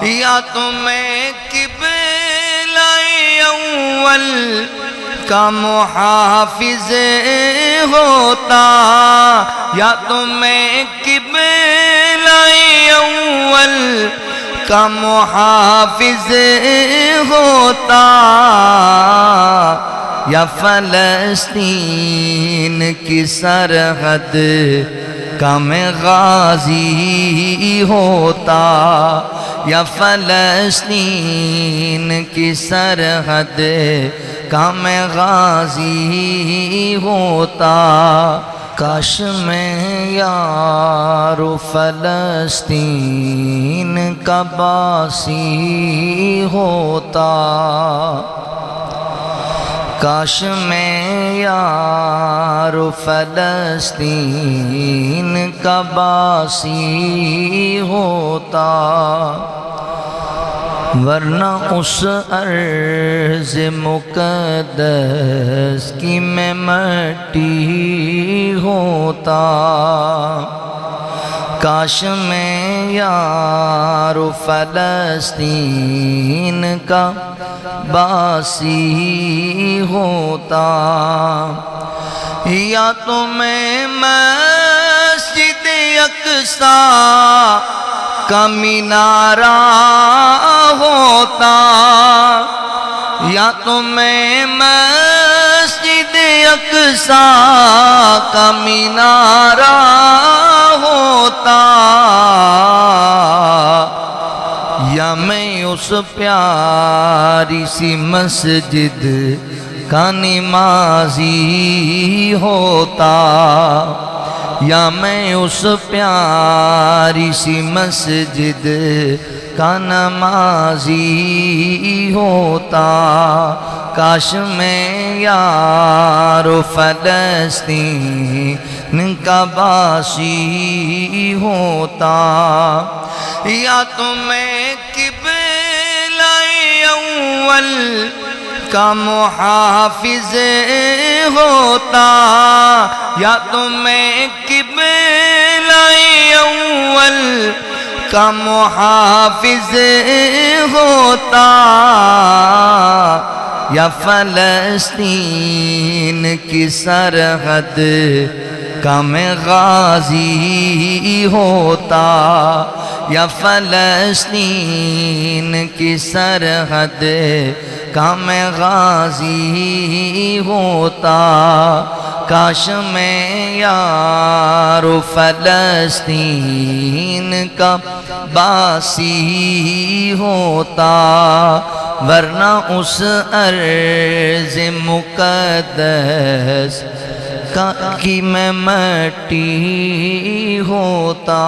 یا تو میں قبلہ اول کا محافظ ہوتا، یا تو میں قبلہ اول کا محافظ ہوتا، یا فلسطین کی سرحد کا میں غازی ہوتا، یا فلسطین کی سرحد کا میں غازی ہوتا۔ کاش میں یار فلسطین کا باسی ہوتا، کاش میں یار فلسطین کا باسی ہوتا، ورنہ اس ارض مقدس کی میں مٹی ہوتا۔ کاش میں یار فلسطین کا باسی ہوتا، یا تو میں مسجد اقصیٰ کا مینارہ ہوتا، یا تو میں مسجد اقصیٰ کا مینارہ ہوتا، یا میں اس پیاری سی مسجد کا نمازی ہوتا، یا میں اس پیاری سی مسجد کا نمازی ہوتا۔ کاش میں یار فلسطین کا باسی ہوتا، یا تو میں قبلہ اول کا محافظ ہوتا، یا تو میں قبلہ اول کا محافظ ہوتا، یا فلسطین کی سرحد کا میں غازی ہوتا، یا فلسطین کی سرحد کا میں غازی ہوتا۔ کاش میں یار فلسطین کا باسی ہوتا، ورنہ اس ارض مقدس کی میں مٹی ہوتا۔